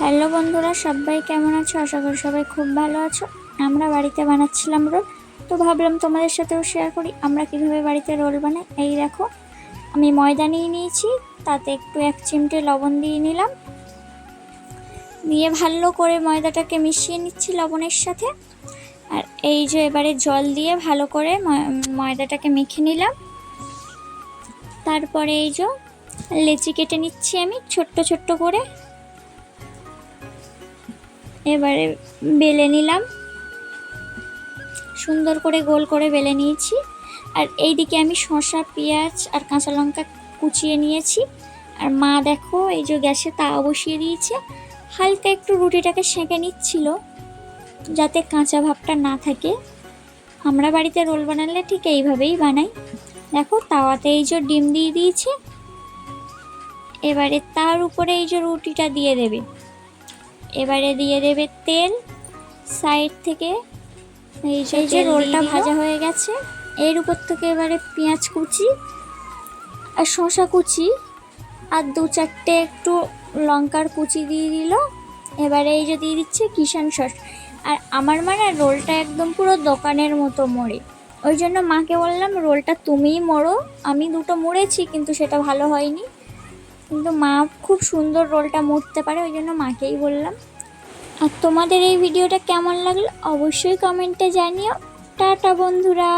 Hello বন্ধুরা, সবাই কেমন আছো? আশা করি সবাই খুব ভালো আছো। আমরা বাড়িতে বানাচ্ছিলাম রোল, তো ভাবলাম তোমাদের সাথেও শেয়ার করি আমরা কিভাবে বাড়িতে রোল বানাই। এই দেখো, আমি ময়দা নিয়ে নিয়েছি, তাতে একটু 1 চিমটে লবণ দিয়ে নিলাম, দিয়ে ভালো করে ময়দাটাকে মিশিয়ে নিচ্ছি লবণের সাথে। আর এই যে এবারে জল দিয়ে ভালো করে ময়দাটাকে মেখে নিলাম। তারপরে এই যে লেচি কেটে নিচ্ছি আমি ছোট্ট ছোট্ট করে, এবারে বেলে নিলাম, সুন্দর করে গোল করে বেলে নিয়েছি। আর এইদিকে আমি শসা, পেঁয়াজ আর কাঁচা লঙ্কা কুচিয়ে নিয়েছি। আর মা দেখো এই যে গ্যাসে তাওয়া বসিয়ে দিয়েছে, হালকা একটু রুটিটাকে সেঁকে নিচ্ছিল যাতে কাঁচা ভাবটা না থাকে। আমরা বাড়িতে রোল বানালে ঠিক এইভাবেই বানাই। দেখো তাওয়াতে এই যে ডিম দিয়ে দিয়েছে, এবারে তার উপরে এই যে রুটিটা দিয়ে দেবে, এবারে দিয়ে দেবে তেল সাইড থেকে। এই যে রোলটা ভাজা হয়ে গেছে, এর উপর থেকে এবারে পেঁয়াজ কুচি আর শসা কুচি আর 2-4টে একটু লঙ্কার কুচি দিয়ে দিল। এবারে এই যে দিয়ে দিচ্ছে কিষান সস। আর আমার মানে রোলটা একদম পুরো দোকানের মতো মোড়ে, ওই জন্য মাকে বললাম রোলটা তুমিই মোড়ো। আমি 2টো মুড়েছি কিন্তু সেটা ভালো হয়নি, কিন্তু মা খুব সুন্দর রোলটা মুড়তে পারে, ওই জন্য মাকেই বললাম। আর তোমাদের এই ভিডিওটা কেমন লাগলো অবশ্যই কমেন্টে জানিও। টাটা বন্ধুরা।